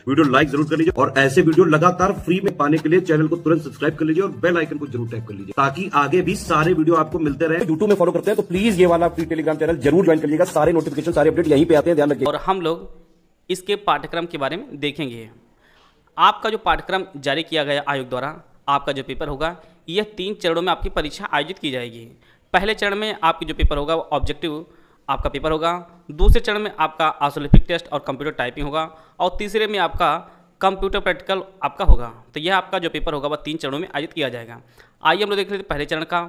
Video like जरूर कर लीजिए और ऐसे वीडियो लगातार फ्री में पाने के लिए चैनल को तुरंत सब्सक्राइब कर लीजिए और बेल आइकन को जरूर टैप कर लीजिए ताकि आगे भी सारे वीडियो आपको मिलते रहे। यूट्यूब में फॉलो करते हैं तो प्लीज ये वाला फ्री टेलीग्राम चैनल जरूर ज्वाइन करिएगा। सारे नोटिफिकेशन सारे अपडेट यहीं पे आते हैं, ध्यान रखिए। और हम लोग इसके पाठ्यक्रम के बारे में देखेंगे। आपका जो पाठ्यक्रम जारी किया गया आयोग द्वारा, आपका जो पेपर होगा यह 3 चरणों में आपकी परीक्षा आयोजित की जाएगी। पहले चरण में आपकी जो पेपर होगा वो ऑब्जेक्टिव आपका पेपर होगा, दूसरे चरण में आपका आइसोलिपिक टेस्ट और कंप्यूटर टाइपिंग होगा और तीसरे में आपका कंप्यूटर प्रैक्टिकल आपका होगा। तो यह आपका जो पेपर होगा वह 3 चरणों में आयोजित किया जाएगा। आइए हम लोग देख लेते हैं पहले चरण का।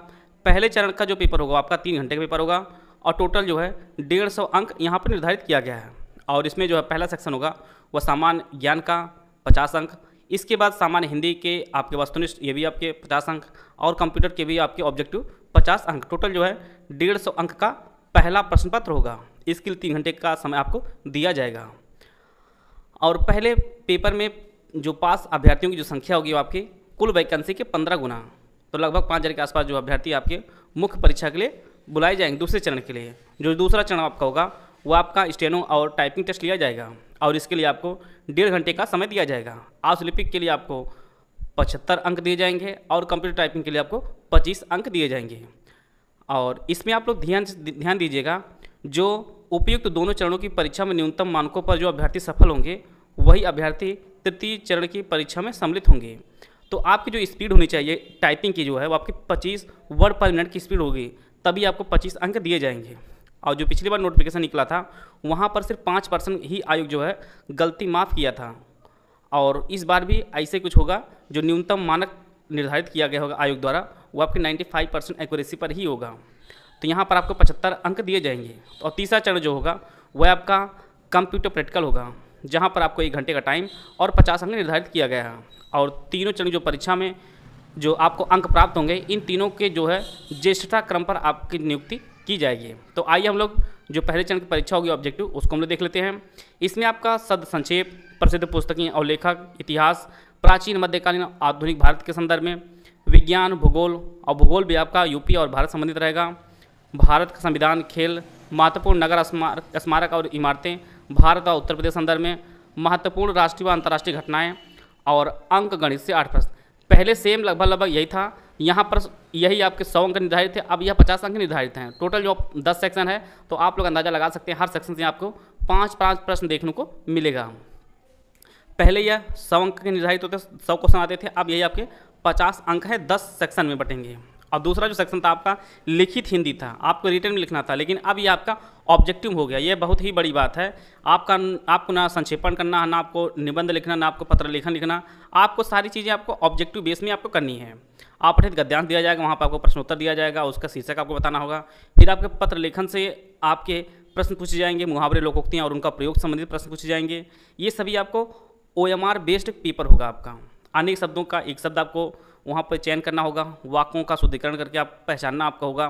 पहले चरण का जो पेपर होगा आपका 3 घंटे का पेपर होगा और टोटल जो है 150 अंक यहाँ पर निर्धारित किया गया है। और इसमें जो है पहला सेक्शन होगा वह सामान्य ज्ञान का 50 अंक, इसके बाद सामान्य हिंदी के आपके वस्तुनिष्ठ ये भी आपके 50 अंक और कंप्यूटर के भी आपके ऑब्जेक्टिव 50 अंक। टोटल जो है 150 अंक का पहला प्रश्न पत्र होगा। इसके लिए 3 घंटे का समय आपको दिया जाएगा। और पहले पेपर में जो पास अभ्यर्थियों की जो संख्या होगी वो आपकी कुल वैकेंसी के 15 गुना, तो लगभग 5000 के आसपास जो अभ्यर्थी आपके मुख्य परीक्षा के लिए बुलाए जाएंगे दूसरे चरण के लिए। जो दूसरा चरण आपका होगा वो आपका स्टेनो और टाइपिंग टेस्ट लिया जाएगा और इसके लिए आपको 1.5 घंटे का समय दिया जाएगा। आइसोलिपिक के लिए आपको 75 अंक दिए जाएंगे और कंप्यूटर टाइपिंग के लिए आपको 25 अंक दिए जाएंगे। और इसमें आप लोग ध्यान दीजिएगा, जो उपयुक्त दोनों चरणों की परीक्षा में न्यूनतम मानकों पर जो अभ्यर्थी सफल होंगे वही अभ्यर्थी तृतीय चरण की परीक्षा में सम्मिलित होंगे। तो आपकी जो स्पीड होनी चाहिए टाइपिंग की जो है वो आपकी 25 वर्ड पर मिनट की स्पीड होगी, तभी आपको 25 अंक दिए जाएंगे। और जो पिछली बार नोटिफिकेशन निकला था वहाँ पर सिर्फ 5% ही आयोग जो है गलती माफ़ किया था। और इस बार भी ऐसे कुछ होगा, जो न्यूनतम मानक निर्धारित किया गया होगा आयोग द्वारा वो आपके 95% एक्यूरेसी पर ही होगा। तो यहाँ पर आपको 75 अंक दिए जाएंगे। और तीसरा चरण जो होगा वह आपका कंप्यूटर प्रैक्टिकल होगा, जहाँ पर आपको 1 घंटे का टाइम और 50 अंक निर्धारित किया गया है। और तीनों चरण जो परीक्षा में जो आपको अंक प्राप्त होंगे, इन तीनों के जो है ज्येष्ठता क्रम पर आपकी नियुक्ति की जाएगी। तो आइए हम लोग जो पहले चरण की परीक्षा होगी ऑब्जेक्टिव उसको हम लोग देख लेते हैं। इसमें आपका शब्द संक्षेप, प्रसिद्ध पुस्तकें और लेखक, इतिहास, प्राचीन मध्यकालीन आधुनिक भारत के संदर्भ में, विज्ञान, भूगोल और भूगोल भी आपका यूपी और भारत संबंधित रहेगा, भारत का संविधान, खेल, महत्वपूर्ण नगर स्मारक और इमारतें, भारत और उत्तर प्रदेश संदर्भ में, महत्वपूर्ण राष्ट्रीय व अंतर्राष्ट्रीय घटनाएं और अंक गणित से 8 प्रश्न। पहले सेम लगभग यही था, यहाँ पर यही आपके 100 अंक निर्धारित थे, अब यह 50 अंक निर्धारित हैं। टोटल जो 10 सेक्शन है तो आप लोग अंदाज़ा लगा सकते हैं हर सेक्शन से आपको 5-5 प्रश्न देखने को मिलेगा। पहले यह 100 अंक के निर्धारित होते, 100 क्वेश्चन आते थे, अब यही आपके 50 अंक है, 10 सेक्शन में बटेंगे। और दूसरा जो सेक्शन था आपका लिखित हिंदी था, आपको रिटर्न में लिखना था, लेकिन अब ये आपका ऑब्जेक्टिव हो गया। ये बहुत ही बड़ी बात है। आपको ना संक्षेपण करना, ना आपको निबंध लिखना, ना आपको पत्र लेखन लिखना, आपको सारी चीज़ें आपको ऑब्जेक्टिव बेस में आपको करनी है। आप पठित गद्यांश दिया जाएगा, वहाँ पर आपको प्रश्नोत्तर दिया जाएगा, उसका शीर्षक आपको बताना होगा। फिर आपके पत्र लेखन से आपके प्रश्न पूछे जाएंगे, मुहावरे, लोकोक्तियाँ और उनका प्रयोग संबंधित प्रश्न पूछे जाएंगे। ये सभी आपको OMR बेस्ड पेपर होगा आपका। अनेक शब्दों का एक शब्द आपको वहाँ पर चयन करना होगा, वाक्यों का शुद्धिकरण करके आप पहचानना आपका होगा,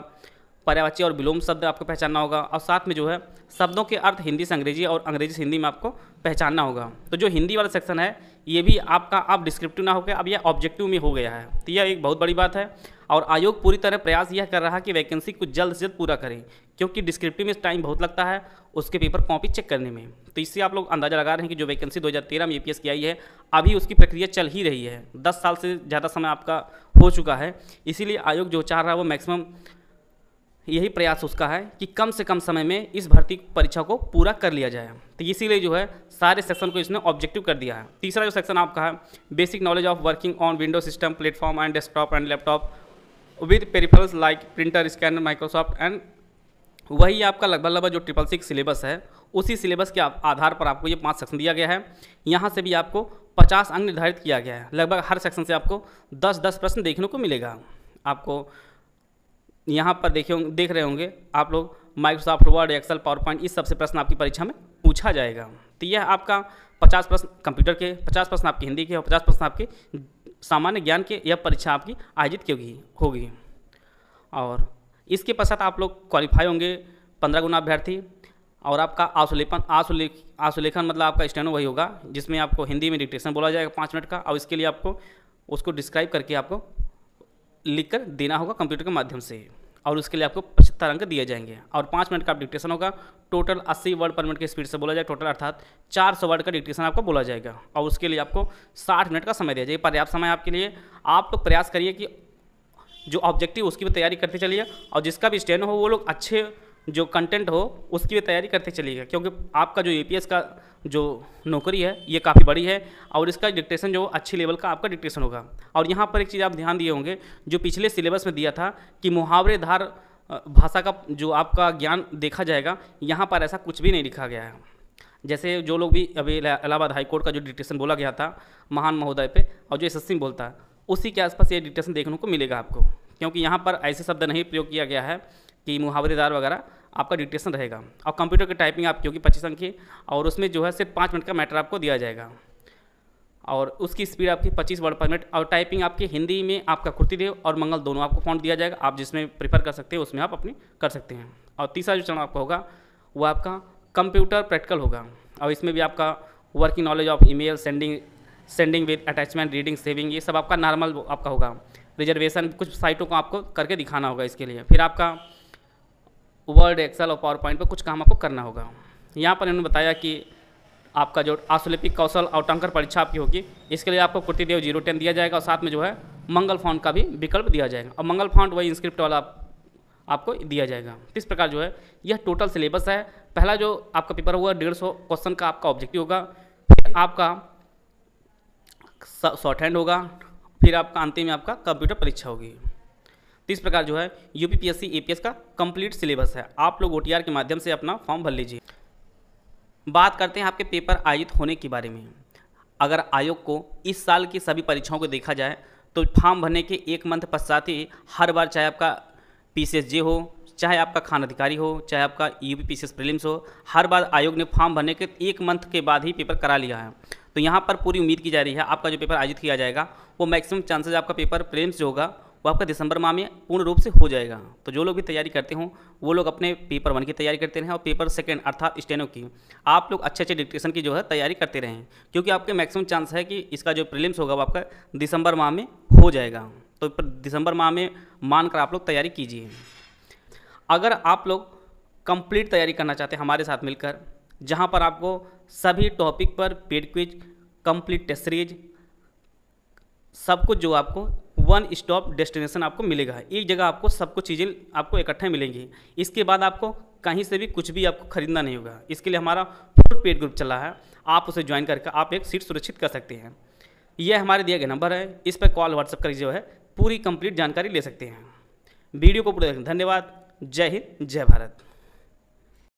पर्यायवाची और विलोम शब्द आपको पहचानना होगा और साथ में जो है शब्दों के अर्थ हिंदी से अंग्रेजी और अंग्रेजी से हिंदी में आपको पहचानना होगा। तो जो हिंदी वाला सेक्शन है ये भी आपका अब डिस्क्रिप्टिव ना होकर अब यह ऑब्जेक्टिव में हो गया है। तो यह एक बहुत बड़ी बात है और आयोग पूरी तरह प्रयास यह कर रहा है कि वैकेंसी को जल्द से जल्द पूरा करें, क्योंकि डिस्क्रिप्टिव में टाइम बहुत लगता है उसके पेपर कॉपी चेक करने में। तो इससे आप लोग अंदाज़ा लगा रहे हैं कि जो वैकेंसी 2013 में APS की आई है अभी उसकी प्रक्रिया चल ही रही है। 10 साल से ज़्यादा समय आपका हो चुका है। इसीलिए आयोग जो चाह रहा है वो मैक्सिमम यही प्रयास उसका है कि कम से कम समय में इस भर्ती परीक्षा को पूरा कर लिया जाए। तो इसीलिए जो है सारे सेक्शन को इसने ऑब्जेक्टिव कर दिया है। तीसरा जो सेक्शन आपका है basic knowledge of working on window system, platform and desktop and laptop with peripherals like printer, scanner, Microsoft and वही आपका लगभग जो 666 सिलेबस है उसी सिलेबस के आधार पर आपको ये 5 सेक्शन दिया गया है। यहाँ से भी आपको 50 अंक निर्धारित किया गया है। लगभग हर सेक्शन से आपको 10-10 प्रश्न देखने को मिलेगा। आपको यहाँ पर देख रहे होंगे आप लोग Microsoft Word, Excel, PowerPoint, इस सबसे प्रश्न आपकी परीक्षा में पूछा जाएगा। तो यह आपका 50 प्रश्न कंप्यूटर के, 50 प्रश्न आपके हिंदी के और 50 प्रश्न आपके सामान्य ज्ञान के, यह परीक्षा आपकी आयोजित होगी। और इसके पश्चात आप लोग क्वालिफाई होंगे 15 गुना अभ्यर्थी। और आपका आशुलेखन मतलब आपका स्टेनो वही होगा जिसमें आपको हिंदी में डिक्टेशन बोला जाएगा 5 मिनट का, और इसके लिए आपको उसको डिस्क्राइब करके आपको लिख कर देना होगा कंप्यूटर के माध्यम से। और उसके लिए आपको 75 अंक दिए जाएंगे और 5 मिनट का डिक्टेशन होगा। टोटल 80 वर्ड पर मिनट की स्पीड से बोला जाएगा टोटल, अर्थात 400 वर्ड का डिक्टेशन आपको बोला जाएगा और उसके लिए आपको 60 मिनट का समय दिया जाएगा। पर्याप्त समय आपके लिए। आप लोग प्रयास करिए कि जो ऑब्जेक्टिव उसकी भी तैयारी करते चलिए और जिसका भी स्टेनो हो वो लोग अच्छे जो कंटेंट हो उसकी भी तैयारी करते चलिएगा, क्योंकि आपका जो APS का जो नौकरी है ये काफ़ी बड़ी है और इसका डिक्टेशन जो अच्छी लेवल का आपका डिक्टेशन होगा। और यहाँ पर एक चीज़ आप ध्यान दिए होंगे, जो पिछले सिलेबस में दिया था कि मुहावरेदार भाषा का जो आपका ज्ञान देखा जाएगा, यहाँ पर ऐसा कुछ भी नहीं लिखा गया है। जैसे जो लोग भी अभी इलाहाबाद हाई कोर्ट का जो डिक्टेशन बोला गया था महान महोदय पे और जो SSC में बोलता है उसी के आसपास ये डिक्टेशन देखने को मिलेगा आपको, क्योंकि यहाँ पर ऐसे शब्द नहीं प्रयोग किया गया है कि मुहावरेदार वगैरह आपका डिक्टेशन रहेगा। और कंप्यूटर की टाइपिंग आपकी होगी 25 अंक की और उसमें जो है सिर्फ 5 मिनट का मैटर आपको दिया जाएगा और उसकी स्पीड आपकी 25 वर्ड पर मिनट और टाइपिंग आपकी हिंदी में आपका कुर्तीदेव और मंगल दोनों आपको फॉन्ट दिया जाएगा। आप जिसमें प्रेफर कर सकते हैं उसमें आप अपनी कर सकते हैं। और तीसरा जो चरण आपका होगा वो आपका कंप्यूटर प्रैक्टिकल होगा और इसमें भी आपका working knowledge of email, sending with attachment, reading, saving, ये सब आपका नॉर्मल आपका होगा। रिजर्वेशन कुछ साइटों को आपको करके दिखाना होगा इसके लिए। फिर आपका वर्ड, एक्सेल और पावर पॉइंट पर कुछ काम आपको करना होगा। यहाँ पर इन्होंने बताया कि आपका जो आशुलिपिक कौशल और टंकर परीक्षा आपकी होगी, इसके लिए आपको कुर्तीदेव 010 दिया जाएगा और साथ में जो है मंगल फॉन्ट का भी विकल्प दिया जाएगा और मंगल फॉन्ट वही इंस्क्रिप्ट वाला आपको दिया जाएगा। इस प्रकार जो है यह टोटल सिलेबस है। पहला जो आपका पेपर होगा 150 क्वेश्चन का आपका ऑब्जेक्टिव होगा, फिर आपका शॉर्ट हैंड होगा, फिर आपका अंतिम में आपका कंप्यूटर परीक्षा होगी। तो इस प्रकार जो है UPPSC APS का कंप्लीट सिलेबस है। आप लोग OTR के माध्यम से अपना फॉर्म भर लीजिए। बात करते हैं आपके पेपर आयोजित होने के बारे में। अगर आयोग को इस साल की सभी परीक्षाओं को देखा जाए तो फॉर्म भरने के 1 मंथ पश्चात ही हर बार, चाहे आपका PCSJ हो, चाहे आपका खान अधिकारी हो, चाहे आपका UPPCS प्रीलिम्स हो, हर बार आयोग ने फॉर्म भरने के 1 मंथ के बाद ही पेपर करा लिया है। तो यहाँ पर पूरी उम्मीद की जा रही है आपका जो पेपर आयोजित किया जाएगा वो मैक्सिमम चांसेस आपका पेपर प्रीलिम्स जो होगा वो आपका दिसंबर माह में पूर्ण रूप से हो जाएगा। तो जो लोग भी तैयारी करते हों वो लोग अपने पेपर 1 की तैयारी करते रहें और पेपर 2 अर्थात स्टेनो की आप लोग अच्छे डिक्टेशन की जो है तैयारी करते रहें, क्योंकि आपके मैक्सिमम चांस है कि इसका जो प्रीलिम्स होगा वो आपका दिसंबर माह में हो जाएगा। तो दिसंबर माह में मानकर आप लोग तैयारी कीजिए। अगर आप लोग कंप्लीट तैयारी करना चाहते हैं हमारे साथ मिलकर, जहाँ पर आपको सभी टॉपिक पर paid quiz, complete test series, सब कुछ जो आपको 1 स्टॉप डेस्टिनेशन आपको मिलेगा। एक जगह आपको सब कुछ चीज़ें आपको इकट्ठे मिलेंगी। इसके बाद आपको कहीं से भी कुछ भी आपको खरीदना नहीं होगा। इसके लिए हमारा फुल पेड ग्रुप चला है, आप उसे ज्वाइन करके आप एक सीट सुरक्षित कर सकते हैं। यह हमारे दिए गए नंबर है, इस पर कॉल व्हाट्सएप कर जो है पूरी कंप्लीट जानकारी ले सकते हैं। वीडियो को पूरा देखें। धन्यवाद। जय हिंद, जय भारत।